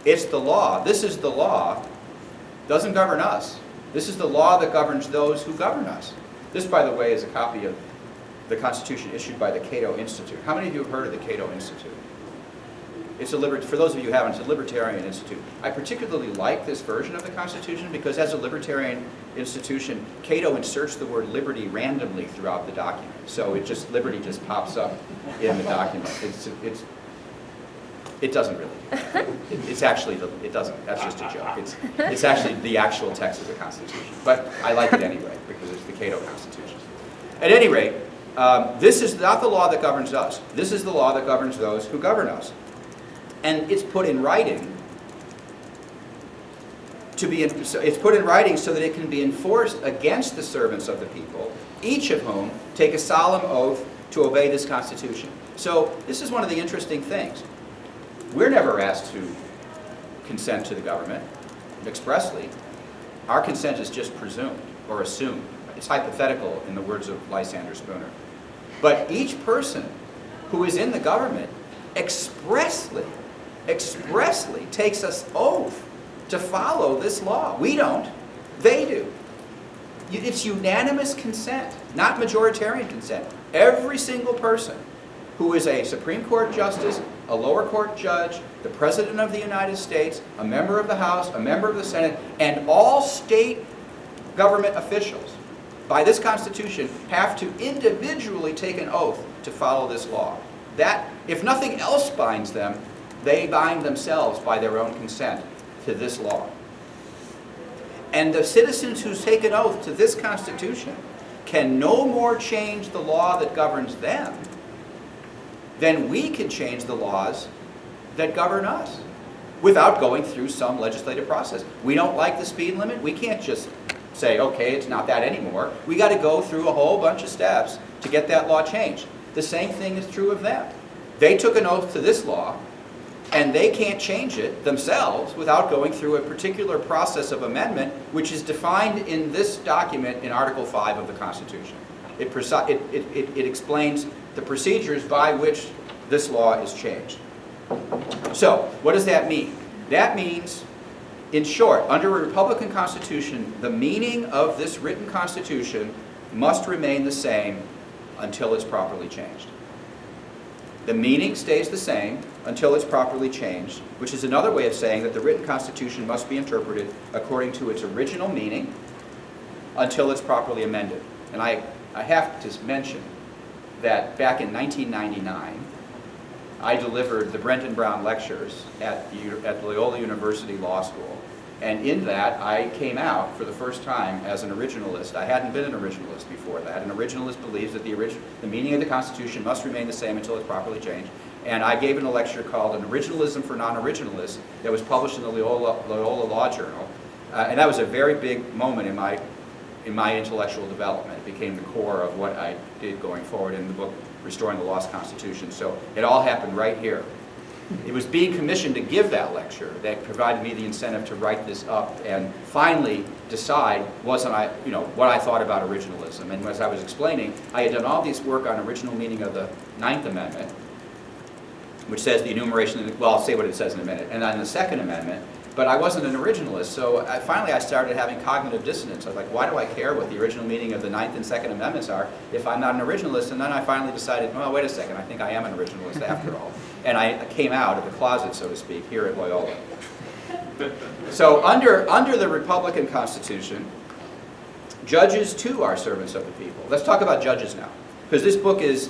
It's the law. This is the law. Doesn't govern us. This is the law that governs those who govern us. This, by the way, is a copy of the Constitution issued by the Cato Institute. How many of you have heard of the Cato Institute? It's a for those of you who haven't, it's a libertarian institute. I particularly like this version of the Constitution because as a libertarian institution, Cato inserts the word liberty randomly throughout the document. So liberty just pops up in the document. It doesn't really. It's actually, it doesn't. That's just a joke. It's actually the actual text of the Constitution. But I like it anyway because it's the Cato Constitution. At any rate, this is not the law that governs us. This is the law that governs those who govern us. And it's put in writing it's put in writing so that it can be enforced against the servants of the people, each of whom take a solemn oath to obey this Constitution. So this is one of the interesting things. We're never asked to consent to the government expressly. Our consent is just presumed or assumed. It's hypothetical in the words of Lysander Spooner. But each person who is in the government expressly takes an oath to follow this law. We don't. They do. It's unanimous consent, not majoritarian consent. Every single person who is a Supreme Court justice, a lower court judge, the President of the United States, a member of the House, a member of the Senate, and all state government officials, by this Constitution, have to individually take an oath to follow this law. That, if nothing else binds them, they bind themselves by their own consent to this law. And the citizens who take an oath to this Constitution can no more change the law that governs them than we can change the laws that govern us without going through some legislative process. We don't like the speed limit. We can't just say, okay, it's not that anymore. We got to go through a whole bunch of steps to get that law changed. The same thing is true of them. They took an oath to this law, and they can't change it themselves without going through a particular process of amendment, which is defined in this document in Article 5 of the Constitution. It explains the procedures by which this law is changed. So, what does that mean? That means, in short, under a Republican Constitution, the meaning of this written Constitution must remain the same until it's properly changed. The meaning stays the same until it's properly changed, which is another way of saying that the written Constitution must be interpreted according to its original meaning until it's properly amended. And I have to mention that back in 1999, I delivered the Brenton Brown Lectures at Loyola University Law School. And in that, I came out for the first time as an originalist. I hadn't been an originalist before that. An originalist believes that the meaning of the Constitution must remain the same until it's properly changed. And I gave a lecture called An Originalism for Non-Originalists that was published in the Loyola Law Journal. And that was a very big moment in my intellectual development. It became the core of what I did going forward in the book, Restoring the Lost Constitution. So it all happened right here. It was being commissioned to give that lecture that provided me the incentive to write this up and finally decide what I thought about originalism. And as I was explaining, I had done all this work on original meaning of the Ninth Amendment, which says the enumeration, well, I'll say what it says in a minute, and on the Second Amendment, but I wasn't an originalist, so finally I started having cognitive dissonance. I was like, why do I care what the original meaning of the Ninth and Second Amendments are if I'm not an originalist? And then I finally decided, well, wait a second, I think I am an originalist after all. And I came out of the closet, so to speak, here at Loyola. So under the Republican Constitution, judges too are servants of the people. Let's talk about judges now, because this book is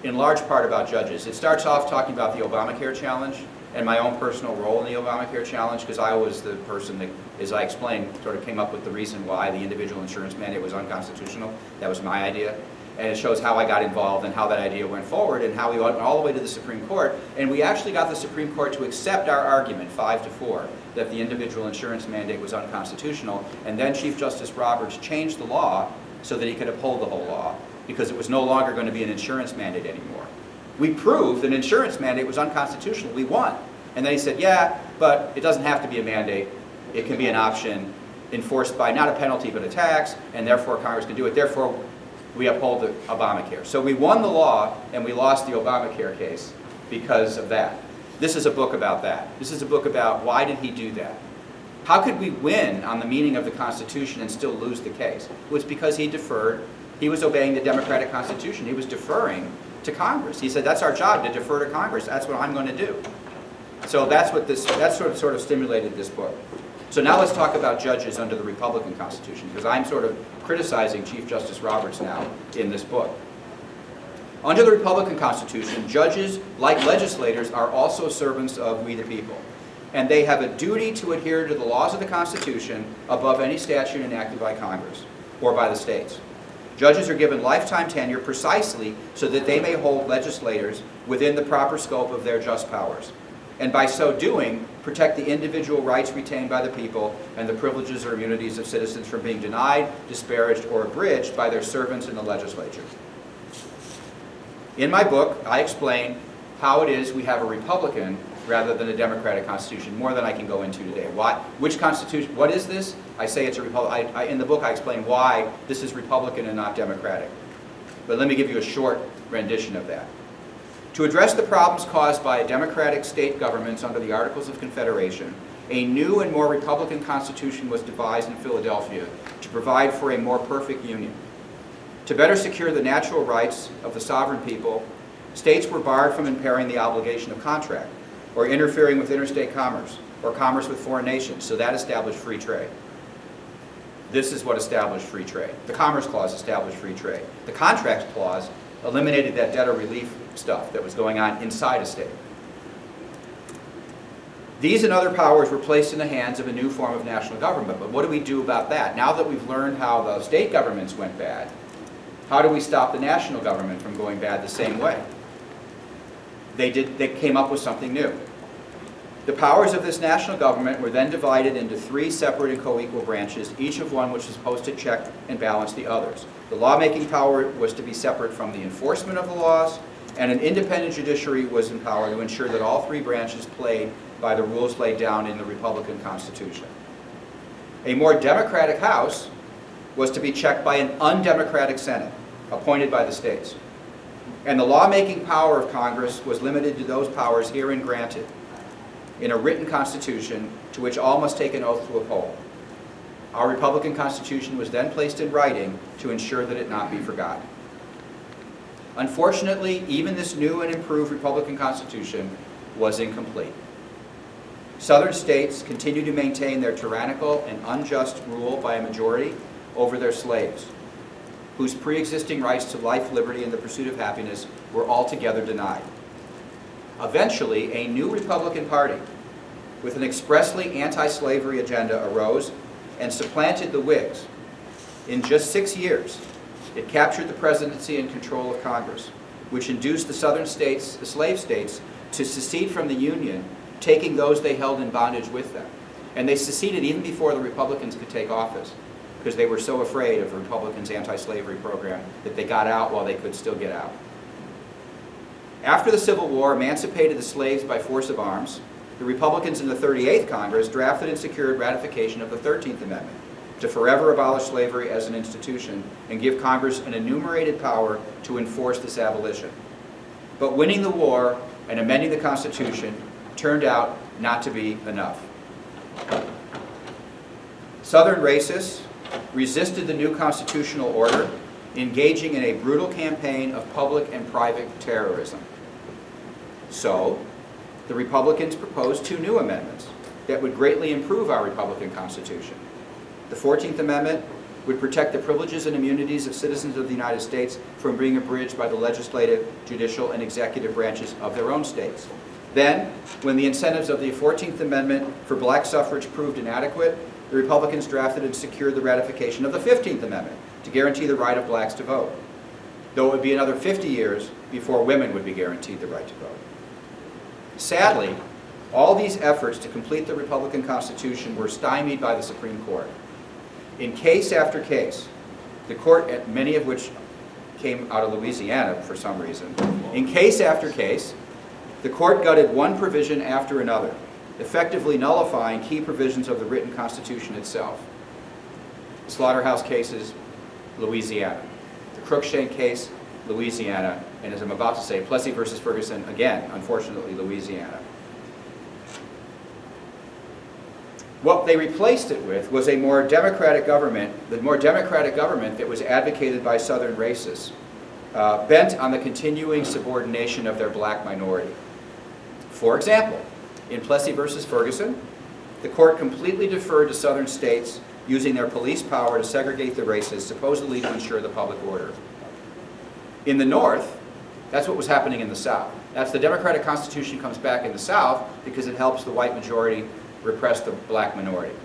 in large part about judges. It starts off talking about the Obamacare challenge and my own personal role in the Obamacare challenge, because I was the person that, as I explained, sort of came up with the reason why the individual insurance mandate was unconstitutional. That was my idea. And it shows how I got involved and how that idea went forward and how we went all the way to the Supreme Court. And we actually got the Supreme Court to accept our argument, 5-4, that the individual insurance mandate was unconstitutional. And then Chief Justice Roberts changed the law so that he could uphold the whole law, because it was no longer going to be an insurance mandate anymore. We proved an insurance mandate was unconstitutional. We won. And then he said, yeah, but it doesn't have to be a mandate. It can be an option enforced by not a penalty but a tax, and therefore Congress can do it. Therefore, we uphold the Obamacare. So we won the law, and we lost the Obamacare case because of that. This is a book about that. This is a book about why did he do that? How could we win on the meaning of the Constitution and still lose the case? It was because he deferred. He was obeying the democratic Constitution. He was deferring to Congress. He said, that's our job, to defer to Congress. That's what I'm going to do. So that's sort of stimulated this book. So now let's talk about judges under the Republican Constitution, because I'm sort of criticizing Chief Justice Roberts now in this book. Under the Republican Constitution, judges, like legislators, are also servants of we the people. And they have a duty to adhere to the laws of the Constitution above any statute enacted by Congress or by the states. Judges are given lifetime tenure precisely so that they may hold legislators within the proper scope of their just powers, and by so doing, protect the individual rights retained by the people and the privileges or immunities of citizens from being denied, disparaged, or abridged by their servants in the legislature. In my book, I explain how it is we have a Republican rather than a Democratic Constitution, more than I can go into today. Why? Which Constitution? What is this? I say it's a Republican. In the book, I explain why this is Republican and not Democratic. But let me give you a short rendition of that. To address the problems caused by democratic state governments under the Articles of Confederation, a new and more Republican Constitution was devised in Philadelphia to provide for a more perfect union. To better secure the natural rights of the sovereign people, states were barred from impairing the obligation of contract, or interfering with interstate commerce, or commerce with foreign nations, so that established free trade. This is what established free trade. The Commerce Clause established free trade. The Contracts Clause eliminated that debtor relief stuff that was going on inside a state. These and other powers were placed in the hands of a new form of national government, but what do we do about that? Now that we've learned how the state governments went bad, how do we stop the national government from going bad the same way? They came up with something new. The powers of this national government were then divided into three separate and co-equal branches, each of one which is supposed to check and balance the others. The lawmaking power was to be separate from the enforcement of the laws, and an independent judiciary was empowered to ensure that all three branches played by the rules laid down in the Republican Constitution. A more democratic House was to be checked by an undemocratic Senate, appointed by the states. And the lawmaking power of Congress was limited to those powers herein granted in a written constitution to which all must take an oath to uphold. Our Republican Constitution was then placed in writing to ensure that it not be forgotten. Unfortunately, even this new and improved Republican Constitution was incomplete. Southern states continue to maintain their tyrannical and unjust rule by a majority over their slaves, whose pre-existing rights to life, liberty, and the pursuit of happiness were altogether denied. Eventually, a new Republican Party with an expressly anti-slavery agenda arose and supplanted the Whigs. In just 6 years, it captured the presidency and control of Congress, which induced the southern states, the slave states, to secede from the Union, taking those they held in bondage with them. And they seceded even before the Republicans could take office, because they were so afraid of the Republicans' anti-slavery program that they got out while they could still get out. After the Civil War emancipated the slaves by force of arms, the Republicans in the 38th Congress drafted and secured ratification of the 13th Amendment to forever abolish slavery as an institution and give Congress an enumerated power to enforce this abolition. But winning the war and amending the Constitution turned out not to be enough. Southern racists resisted the new constitutional order, engaging in a brutal campaign of public and private terrorism. So, the Republicans proposed two new amendments that would greatly improve our Republican Constitution. The 14th Amendment would protect the privileges and immunities of citizens of the United States from being abridged by the legislative, judicial, and executive branches of their own states. Then, when the incentives of the 14th Amendment for black suffrage proved inadequate, the Republicans drafted and secured the ratification of the 15th Amendment to guarantee the right of blacks to vote, though it would be another 50 years before women would be guaranteed the right to vote. Sadly, all these efforts to complete the Republican Constitution were stymied by the Supreme Court. In case after case, the court, many of which came out of Louisiana for some reason, in case after case, the court gutted one provision after another, effectively nullifying key provisions of the written Constitution itself. Slaughterhouse cases, Louisiana. The Crookshank case, Louisiana. And as I'm about to say, Plessy versus Ferguson, again, unfortunately, Louisiana. What they replaced it with was a more democratic government, the more democratic government that was advocated by Southern racists, bent on the continuing subordination of their black minority. For example, in Plessy versus Ferguson, the court completely deferred to Southern states using their police power to segregate the races, supposedly to ensure the public order. In the North, that's what was happening in the South. That's the Democratic Constitution comes back in the South because it helps the white majority repress the black minority.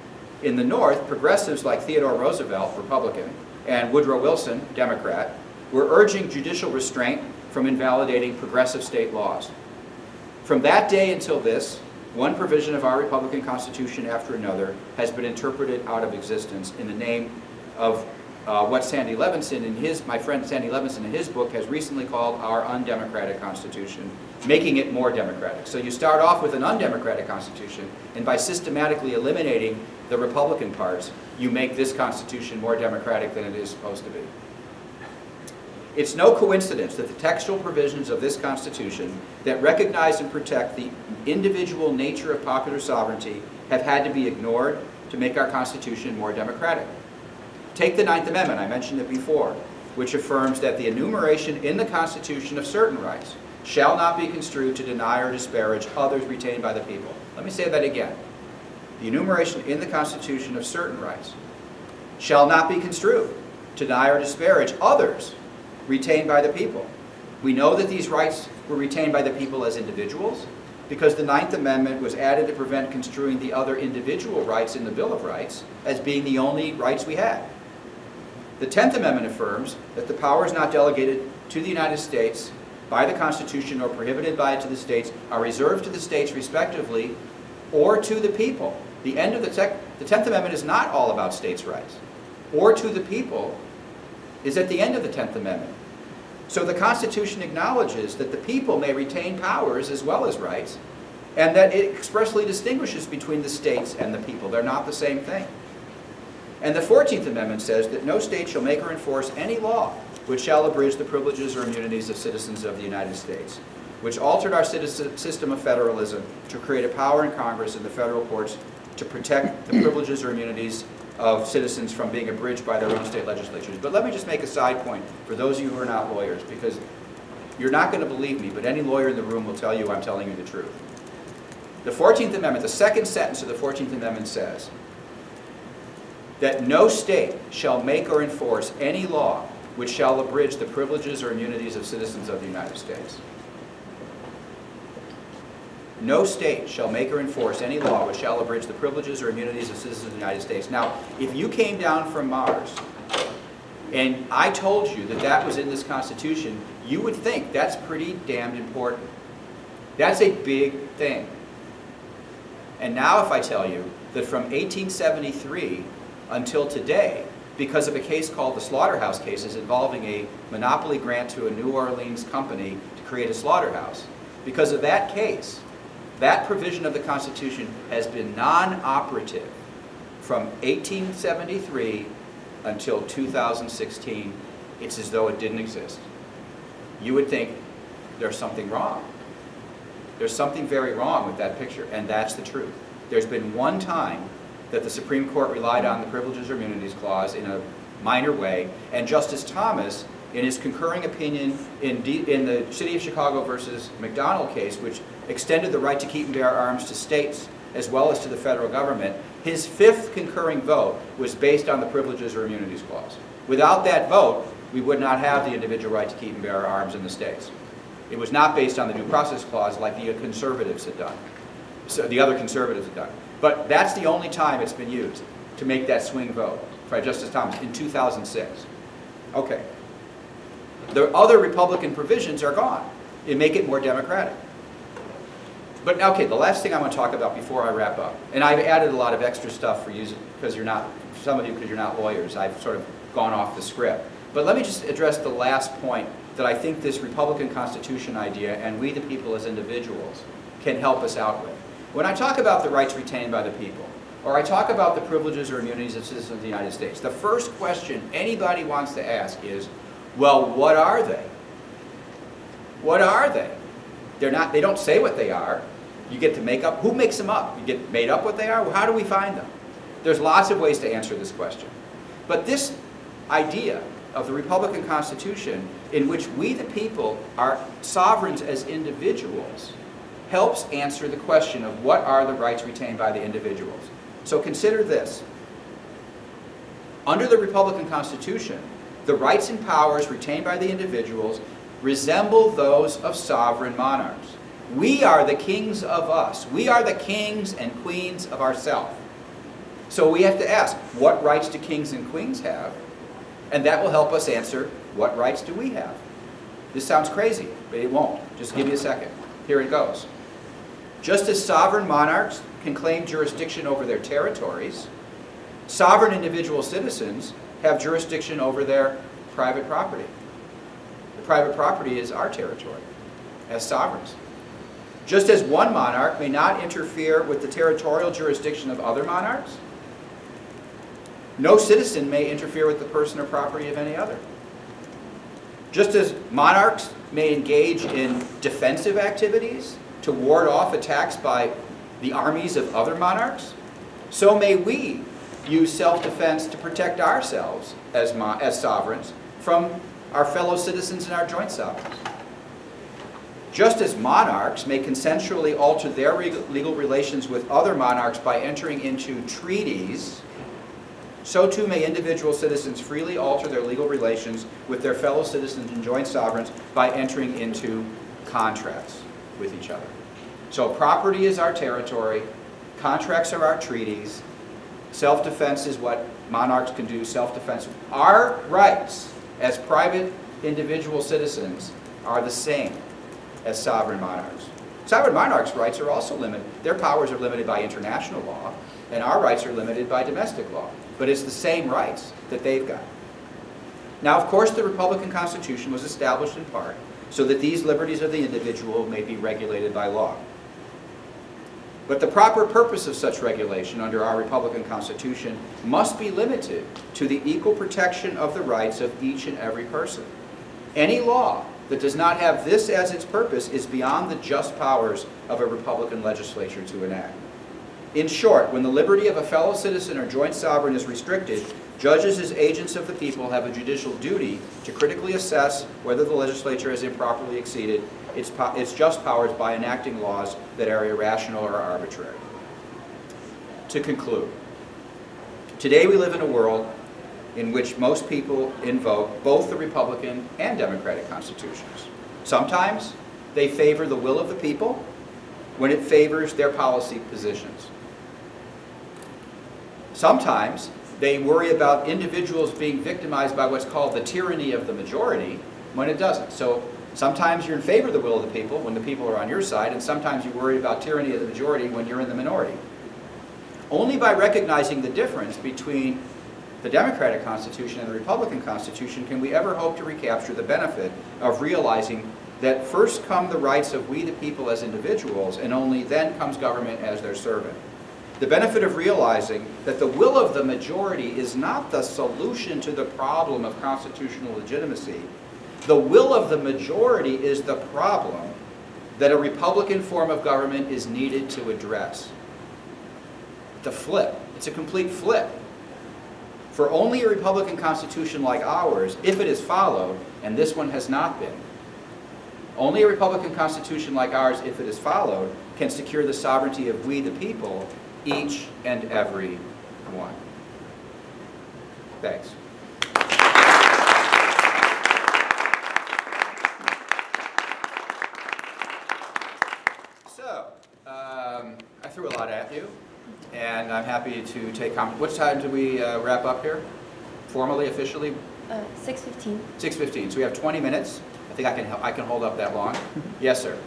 In the North, progressives like Theodore Roosevelt, Republican, and Woodrow Wilson, Democrat, were urging judicial restraint from invalidating progressive state laws. From that day until this, one provision of our Republican Constitution after another has been interpreted out of existence in the name of what Sandy Levinson, my friend Sandy Levinson in his book has recently called our undemocratic Constitution, making it more democratic. So you start off with an undemocratic Constitution, and by systematically eliminating the Republican parts, you make this Constitution more democratic than it is supposed to be. It's no coincidence that the textual provisions of this Constitution that recognize and protect the individual nature of popular sovereignty have had to be ignored to make our Constitution more democratic. Take the Ninth Amendment, I mentioned it before, which affirms that the enumeration in the Constitution of certain rights shall not be construed to deny or disparage others retained by the people. Let me say that again. The enumeration in the Constitution of certain rights shall not be construed to deny or disparage others retained by the people. We know that these rights were retained by the people as individuals because the Ninth Amendment was added to prevent construing the other individual rights in the Bill of Rights as being the only rights we had. The 10th Amendment affirms that the powers not delegated to the United States by the Constitution or prohibited by it to the states are reserved to the states respectively or to the people. The end of the 10th Amendment is not all about states' rights. Or to the people is at the end of the 10th Amendment. So the Constitution acknowledges that the people may retain powers as well as rights, and that it expressly distinguishes between the states and the people. They're not the same thing. And the 14th Amendment says that no state shall make or enforce any law which shall abridge the privileges or immunities of citizens of the United States, which altered our system of federalism to create a power in Congress and the federal courts to protect the privileges or immunities of citizens from being abridged by their own state legislatures. But let me just make a side point for those of you who are not lawyers, because you're not going to believe me, but any lawyer in the room will tell you I'm telling you the truth. The 14th Amendment, the second sentence of the 14th Amendment says that no state shall make or enforce any law which shall abridge the privileges or immunities of citizens of the United States. No state shall make or enforce any law which shall abridge the privileges or immunities of citizens of the United States. Now, if you came down from Mars and I told you that that was in this Constitution, you would think that's pretty damned important. That's a big thing. And now if I tell you that from 1873 until today, because of a case called the Slaughterhouse cases involving a monopoly grant to a New Orleans company to create a slaughterhouse, because of that case, that provision of the Constitution has been non-operative from 1873 until 2016. It's as though it didn't exist. You would think there's something wrong. There's something very wrong with that picture, and that's the truth. There's been one time that the Supreme Court relied on the Privileges or Immunities Clause in a minor way, and Justice Thomas, in his concurring opinion in the City of Chicago versus McDonald case, which extended the right to keep and bear arms to states as well as to the federal government, his fifth concurring vote was based on the Privileges or Immunities Clause. Without that vote, we would not have the individual right to keep and bear arms in the states. It was not based on the Due Process Clause like the conservatives had done. So the other conservatives had done. But that's the only time it's been used to make that swing vote by Justice Thomas in 2006. Okay. The other Republican provisions are gone. They make it more democratic. But okay, the last thing I want to talk about before I wrap up, and I've added a lot of extra stuff for you because you're not, some of you because you're not lawyers. I've sort of gone off the script. But let me just address the last point that I think this Republican Constitution idea and we the people as individuals can help us out with. When I talk about the rights retained by the people, or I talk about the privileges or immunities of citizens of the United States, the first question anybody wants to ask is, well, what are they? What are they? They don't say what they are. You get to make up. Who makes them up? You get made up what they are? How do we find them? There's lots of ways to answer this question. But this idea of the Republican Constitution, in which we the people are sovereigns as individuals, helps answer the question of what are the rights retained by the individuals. So consider this. Under the Republican Constitution, the rights and powers retained by the individuals resemble those of sovereign monarchs. We are the kings of us. We are the kings and queens of ourselves. So we have to ask, what rights do kings and queens have? And that will help us answer, what rights do we have? This sounds crazy, but it won't. Just give me a second. Here it goes. Just as sovereign monarchs can claim jurisdiction over their territories, sovereign individual citizens have jurisdiction over their private property. The private property is our territory as sovereigns. Just as one monarch may not interfere with the territorial jurisdiction of other monarchs, no citizen may interfere with the person or property of any other. Just as monarchs may engage in defensive activities to ward off attacks by the armies of other monarchs, so may we use self-defense to protect ourselves as sovereigns from our fellow citizens and our joint sovereigns. Just as monarchs may consensually alter their legal relations with other monarchs by entering into treaties, so too may individual citizens freely alter their legal relations with their fellow citizens and joint sovereigns by entering into contracts with each other. So property is our territory, contracts are our treaties, self-defense is what monarchs can do, self-defense. Our rights as private individual citizens are the same as sovereign monarchs. Sovereign monarchs' rights are also limited. Their powers are limited by international law, and our rights are limited by domestic law. But it's the same rights that they've got. Now, of course, the Republican Constitution was established in part so that these liberties of the individual may be regulated by law. But the proper purpose of such regulation under our Republican Constitution must be limited to the equal protection of the rights of each and every person. Any law that does not have this as its purpose is beyond the just powers of a Republican legislature to enact. In short, when the liberty of a fellow citizen or joint sovereign is restricted, judges as agents of the people have a judicial duty to critically assess whether the legislature has improperly exceeded its just powers by enacting laws that are irrational or arbitrary. To conclude, today we live in a world in which most people invoke both the Republican and Democratic constitutions. Sometimes they favor the will of the people when it favors their policy positions. Sometimes they worry about individuals being victimized by what's called the tyranny of the majority when it doesn't. So sometimes you're in favor of the will of the people when the people are on your side, and sometimes you worry about tyranny of the majority when you're in the minority. Only by recognizing the difference between the Democratic Constitution and the Republican Constitution can we ever hope to recapture the benefit of realizing that first come the rights of we the people as individuals, and only then comes government as their servant. The benefit of realizing that the will of the majority is not the solution to the problem of constitutional legitimacy. The will of the majority is the problem that a Republican form of government is needed to address. The flip. It's a complete flip. For only a Republican Constitution like ours, if it is followed, and this one has not been, only a Republican Constitution like ours, if it is followed, can secure the sovereignty of we the people, each and every one. Thanks. So, I threw a lot at you, and I'm happy to take comments. What time do we wrap up here? Formally, officially? 6:15. 6:15. So we have 20 minutes. I think I can hold up that long. Yes, sir.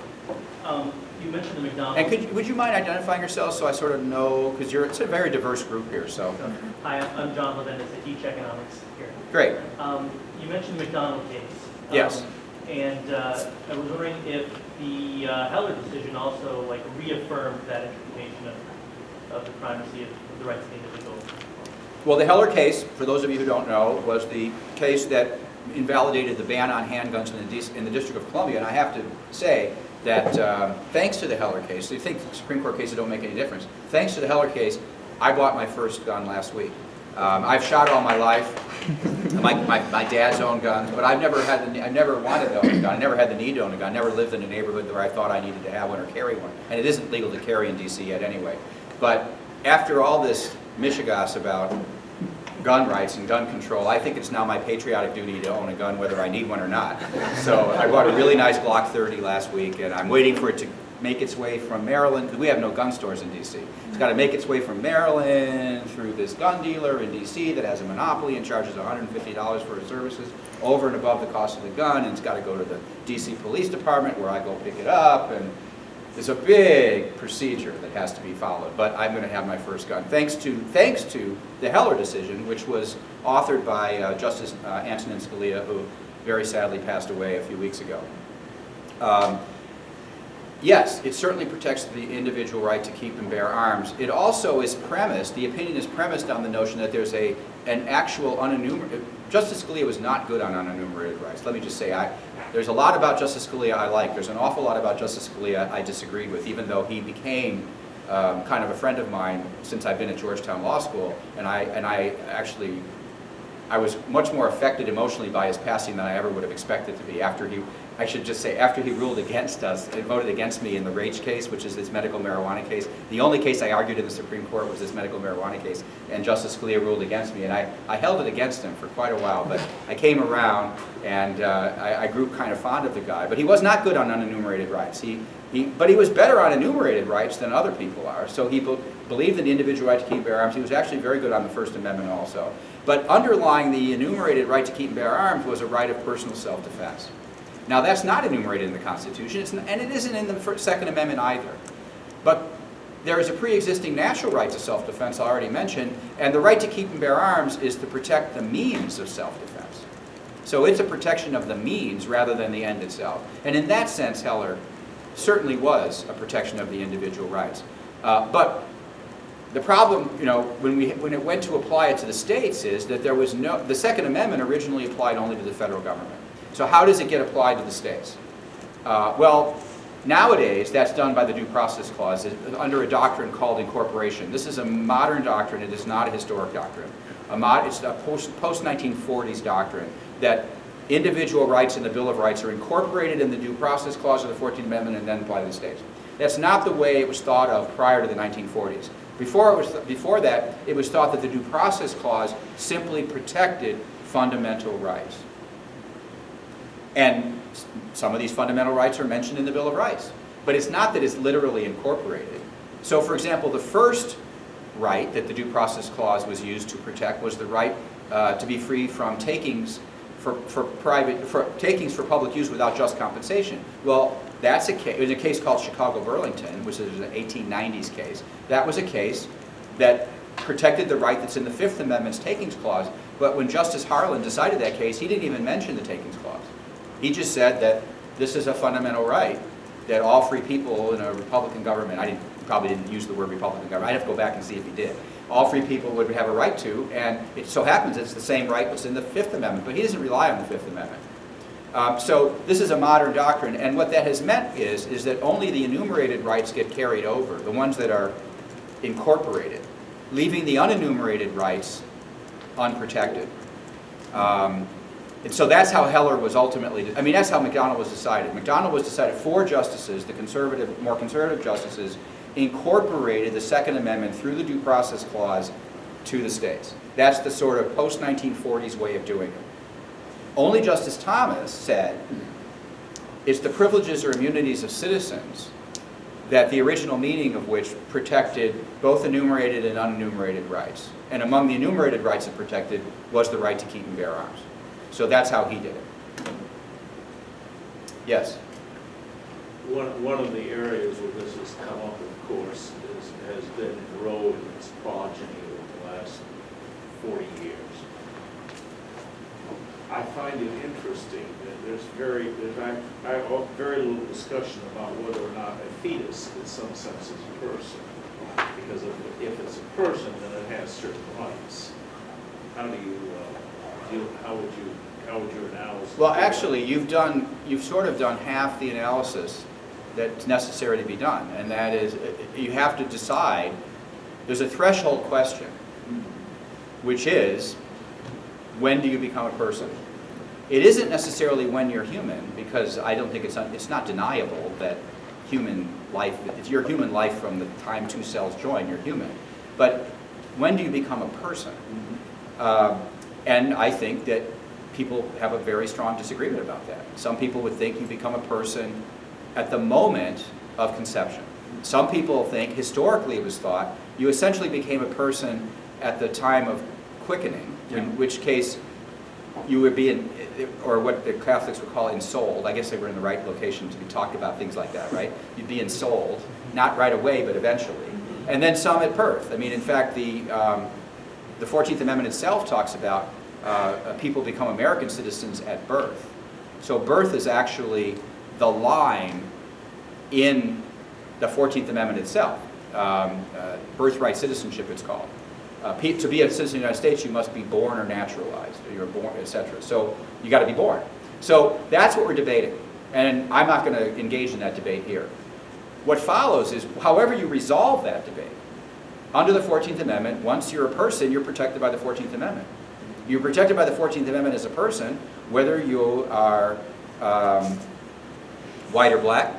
You mentioned the McDonald's. And would you mind identifying yourself so I sort of know, because it's a very diverse group here, so. Hi, I'm John Levin, at Teach Economics here. Great. You mentioned the McDonald case. Yes. And I was wondering if the Heller decision also reaffirmed that interpretation of the primacy of the rights of the individual. Well, the Heller case, for those of you who don't know, was the case that invalidated the ban on handguns in the District of Columbia. And I have to say that thanks to the Heller case, so you think Supreme Court cases don't make any difference. Thanks to the Heller case, I bought my first gun last week. I've shot all my life. My dad's owned guns, but I never wanted to own a gun. I never had the need to own a gun. I never lived in a neighborhood where I thought I needed to have one or carry one. And it isn't legal to carry in D.C. yet anyway. But after all this mishigas about gun rights and gun control, I think it's now my patriotic duty to own a gun whether I need one or not. So I bought a really nice Glock 30 last week, and I'm waiting for it to make its way from Maryland, because we have no gun stores in D.C. It's got to make its way from Maryland through this gun dealer in D.C. that has a monopoly and charges $150 for its services over and above the cost of the gun, and it's got to go to the D.C. Police Department where I go pick it up, and there's a big procedure that has to be followed. But I'm going to have my first gun, thanks to the Heller decision, which was authored by Justice Antonin Scalia, who very sadly passed away a few weeks ago. Yes, it certainly protects the individual right to keep and bear arms. It also is premised, the opinion is premised on the notion that there's an actual unenumerated, Justice Scalia was not good on unenumerated rights. Let me just say, there's a lot about Justice Scalia I like. There's an awful lot about Justice Scalia I disagreed with, even though he became kind of a friend of mine since I've been at Georgetown Law School, and I was much more affected emotionally by his passing than I ever would have expected to be after he ruled against us and voted against me in the Raich case, which is this medical marijuana case. The only case I argued in the Supreme Court was this medical marijuana case, and Justice Scalia ruled against me, and I held it against him for quite a while, but I came around, and I grew kind of fond of the guy. But he was not good on unenumerated rights. But he was better on enumerated rights than other people are. So he believed in the individual right to keep and bear arms. He was actually very good on the First Amendment also. But underlying the enumerated right to keep and bear arms was a right of personal self-defense. Now that's not enumerated in the Constitution, and it isn't in the Second Amendment either. But there is a pre-existing natural right to self-defense I already mentioned, and the right to keep and bear arms is to protect the means of self-defense. So it's a protection of the means rather than the end itself. And in that sense, Heller certainly was a protection of the individual rights. But the problem, when it went to apply it to the states is that the Second Amendment originally applied only to the federal government. So how does it get applied to the states? Well, nowadays that's done by the Due Process Clause under a doctrine called incorporation. This is a modern doctrine. It is not a historic doctrine. It's a post-1940s doctrine that individual rights in the Bill of Rights are incorporated in the Due Process Clause of the 14th Amendment and then apply to the states. That's not the way it was thought of prior to the 1940s. Before that, it was thought that the Due Process Clause simply protected fundamental rights. And some of these fundamental rights are mentioned in the Bill of Rights. But it's not that it's literally incorporated. So, for example, the first right that the Due Process Clause was used to protect was the right to be free from takings for public use without just compensation. Well, it was a case called Chicago-Burlington, which is an 1890s case. That was a case that protected the right that's in the Fifth Amendment's takings clause. But when Justice Harlan decided that case, he didn't even mention the takings clause. He just said that this is a fundamental right that all free people in a Republican government, probably didn't use the word Republican government, I'd have to go back and see if he did. All free people would have a right to, and it so happens it's the same right that's in the Fifth Amendment, but he doesn't rely on the Fifth Amendment. So this is a modern doctrine, and what that has meant is that only the enumerated rights get carried over, the ones that are incorporated, leaving the unenumerated rights unprotected. And so that's how Heller was ultimately, that's how McDonnell was decided. McDonnell was decided 4 justices, the more conservative justices, incorporated the Second Amendment through the Due Process Clause to the states. That's the sort of post-1940s way of doing it. Only Justice Thomas said it's the privileges or immunities of citizens that the original meaning of which protected both enumerated and unenumerated rights. And among the enumerated rights it protected was the right to keep and bear arms. So that's how he did it. Yes? One of the areas where this has come up, of course, has been Roe and its progeny over the last 40 years. I find it interesting that there's very little discussion about whether or not a fetus, in some sense, is a person. Because if it's a person, then it has certain rights. How would you analyze? Well, actually, you've sort of done half the analysis that's necessary to be done, and that is you have to decide. There's a threshold question, which is, when do you become a person? It isn't necessarily when you're human, because I don't think it's not deniable that human life, it's your human life from the time two cells join, you're human. But when do you become a person? And I think that people have a very strong disagreement about that. Some people would think you become a person at the moment of conception. Some people think, historically it was thought, you essentially became a person at the time of quickening, in which case you would be or what the Catholics would call ensouled. I guess they were in the right location to be talked about things like that, right? You'd be ensouled, not right away, but eventually. And then some at birth. I mean, in fact, the 14th Amendment itself talks about people become American citizens at birth. So birth is actually the line in the 14th Amendment itself. Birthright citizenship, it's called. To be a citizen of the United States, you must be born or naturalized, or you're born, etc. So you got to be born. So that's what we're debating, and I'm not going to engage in that debate here. What follows is, however you resolve that debate, under the 14th Amendment, once you're a person, you're protected by the 14th Amendment. You're protected by the 14th Amendment as a person, whether you are white or black,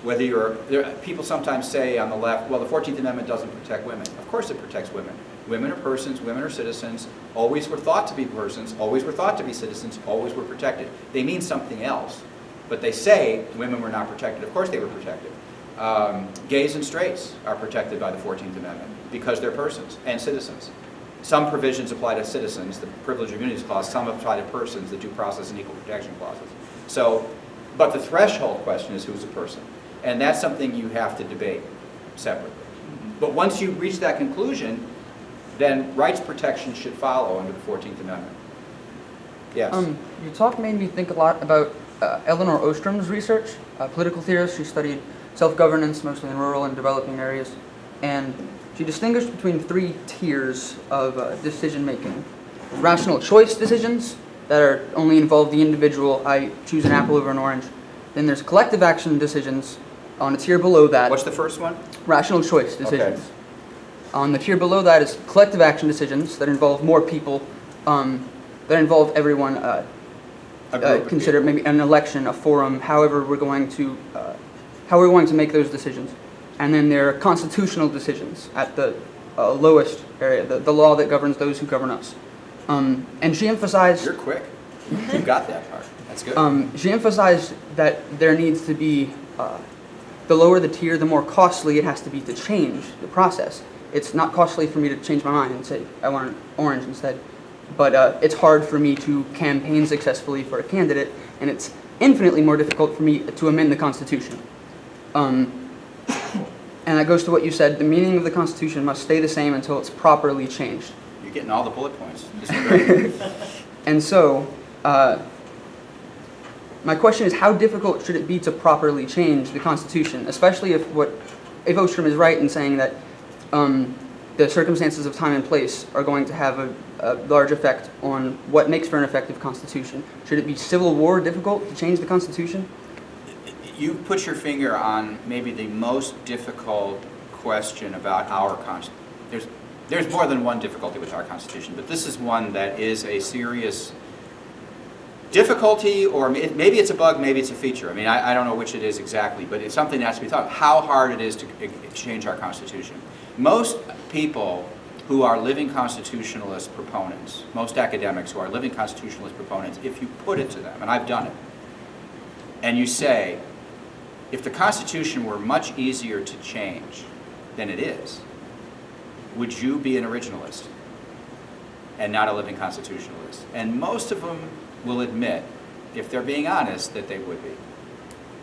whether you're, people sometimes say on the left, well, the 14th Amendment doesn't protect women. Of course it protects women. Women are persons, women are citizens, always were thought to be persons, always were thought to be citizens, always were protected. They mean something else, but they say women were not protected. Of course they were protected. Gays and straights are protected by the 14th Amendment because they're persons and citizens. Some provisions apply to citizens, the Privilege and Immunities Clause, some apply to persons, the Due Process and Equal Protection Clauses. So, but the threshold question is who's a person. And that's something you have to debate separately. But once you reach that conclusion, then rights protection should follow under the 14th Amendment. Yes? Your talk made me think a lot about Eleanor Ostrom's research, a political theorist. She studied self-governance, mostly in rural and developing areas. And she distinguished between three tiers of decision-making. Rational choice decisions that are only involve the individual. I choose an apple over an orange. Then there's collective action decisions on a tier below that. What's the first one? Rational choice decisions. Okay. On the tier below that is collective action decisions that involve more people, that involve everyone. Consider maybe an election, a forum, however we're going to make those decisions. And then there are constitutional decisions at the lowest area, the law that governs those who govern us. And she emphasized... You're quick. You got that part. That's good. She emphasized that there needs to be, the lower the tier, the more costly it has to be to change the process. It's not costly for me to change my mind and say, I want an orange instead. But it's hard for me to campaign successfully for a candidate, and it's infinitely more difficult for me to amend the Constitution. And that goes to what you said, the meaning of the Constitution must stay the same until it's properly changed. You're getting all the bullet points. This is great. And so, my question is, how difficult should it be to properly change the Constitution, especially if Ostrom is right in saying that the circumstances of time and place are going to have a large effect on what makes for an effective Constitution. Should it be Civil War difficult to change the Constitution? You put your finger on maybe the most difficult question about our Constitution. There's more than one difficulty with our Constitution, but this is one that is a serious difficulty, or maybe it's a bug, maybe it's a feature. I mean, I don't know which it is exactly, but it's something that has to be thought of, how hard it is to change our Constitution. Most people who are living constitutionalist proponents, most academics who are living constitutionalist proponents, if you put it to them, and I've done it, and you say, if the Constitution were much easier to change than it is, would you be an originalist and not a living constitutionalist? And most of them will admit, if they're being honest, that they would be.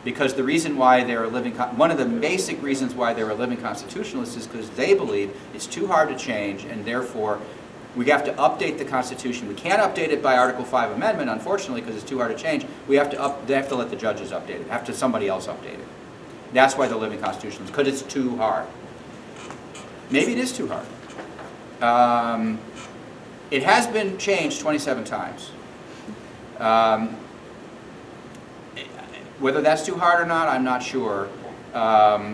Because the reason why they're a living, one of the basic reasons why they're a living constitutionalist is because they believe it's too hard to change, and therefore we have to update the Constitution. We can't update it by Article 5 amendment, unfortunately, because it's too hard to change. They have to let the judges update it, have to somebody else update it. That's why they're living constitutionalists, because it's too hard. Maybe it is too hard. It has been changed 27 times. Whether that's too hard or not, I'm not sure. Well,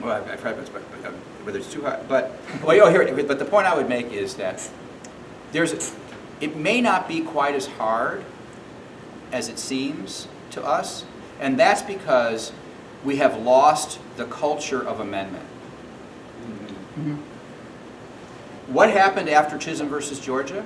I've tried, whether it's too high, but, well, here, but the point I would make is that it may not be quite as hard as it seems to us, and that's because we have lost the culture of amendment. Mm-hmm. What happened after Chisholm versus Georgia?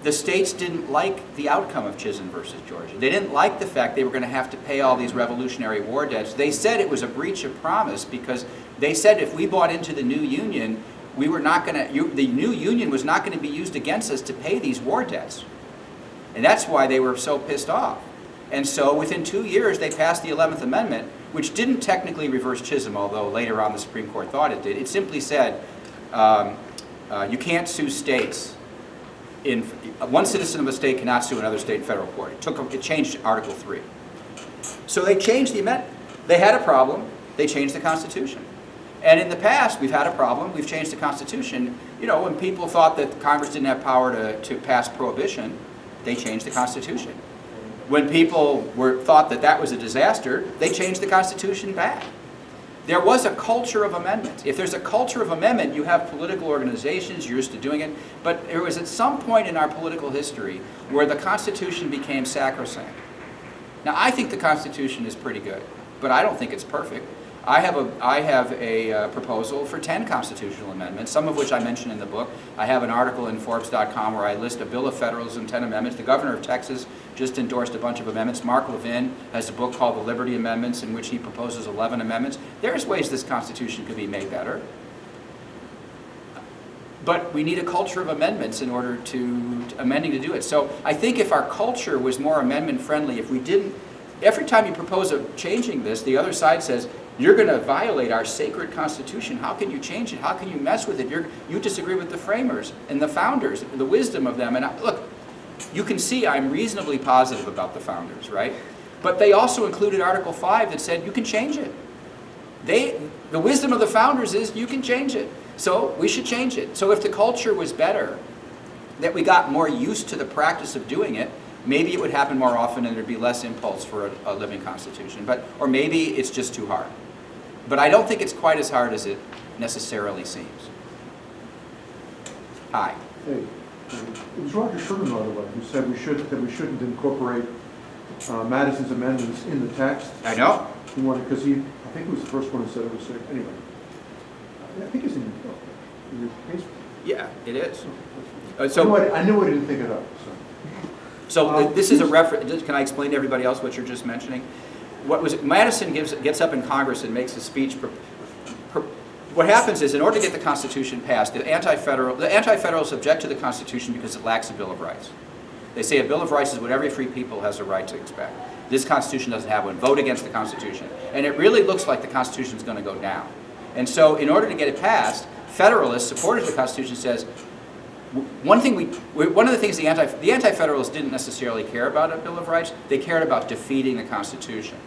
The states didn't like the outcome of Chisholm versus Georgia. They didn't like the fact they were going to have to pay all these Revolutionary War debts. They said it was a breach of promise because they said if we bought into the new union, we were not going to. The new union was not going to be used against us to pay these war debts, and that's why they were so pissed off. And so within 2 years, they passed the 11th Amendment, which didn't technically reverse Chisholm, although later on the Supreme Court thought it did. It simply said you can't sue states. One citizen of a state cannot sue another state in federal court. It changed Article 3. So they changed the amendment. They had a problem. They changed the Constitution. And in the past, we've had a problem. We've changed the Constitution. You know, when people thought that Congress didn't have power to pass prohibition, they changed the Constitution. When people thought that that was a disaster, they changed the Constitution back. There was a culture of amendment. If there's a culture of amendment, you have political organizations, you're used to doing it. But there was at some point in our political history where the Constitution became sacrosanct. Now, I think the Constitution is pretty good, but I don't think it's perfect. I have a proposal for 10 constitutional amendments, some of which I mention in the book. I have an article in Forbes.com where I list a bill of federalism, 10 amendments. The governor of Texas just endorsed a bunch of amendments. Mark Levin has a book called The Liberty Amendments in which he proposes 11 amendments. There's ways this Constitution could be made better. But we need a culture of amendments in order amending to do it. So I think if our culture was more amendment friendly, if we didn't, every time you propose changing this, the other side says, you're going to violate our sacred Constitution. How can you change it? How can you mess with it? You disagree with the framers and the founders, the wisdom of them. And look, you can see I'm reasonably positive about the founders, right? But they also included Article 5 that said you can change it. The wisdom of the founders is you can change it. So we should change it. So if the culture was better, that we got more used to the practice of doing it, maybe it would happen more often and there'd be less impulse for a living Constitution. Or maybe it's just too hard. But I don't think it's quite as hard as it necessarily seems. Hi. Hey, it was Roger Sherman, by the way, who said that we shouldn't incorporate Madison's amendments in the text. I know. He wanted, because I think he was the first one who said it was safe. Anyway, I think it's in your case. Yeah, it is. I knew I didn't think it up. So this is a reference. Can I explain to everybody else what you're just mentioning? Madison gets up in Congress and makes a speech. What happens is, in order to get the Constitution passed, the anti-federalists object to the Constitution because it lacks a Bill of Rights. They say a Bill of Rights is what every free people has a right to expect. This Constitution doesn't have one. Vote against the Constitution. And it really looks like the Constitution is going to go down. And so in order to get it passed, Federalists, supporters of the Constitution, says, one of the things the Anti-Federalists didn't necessarily care about a Bill of Rights, they cared about defeating the Constitution.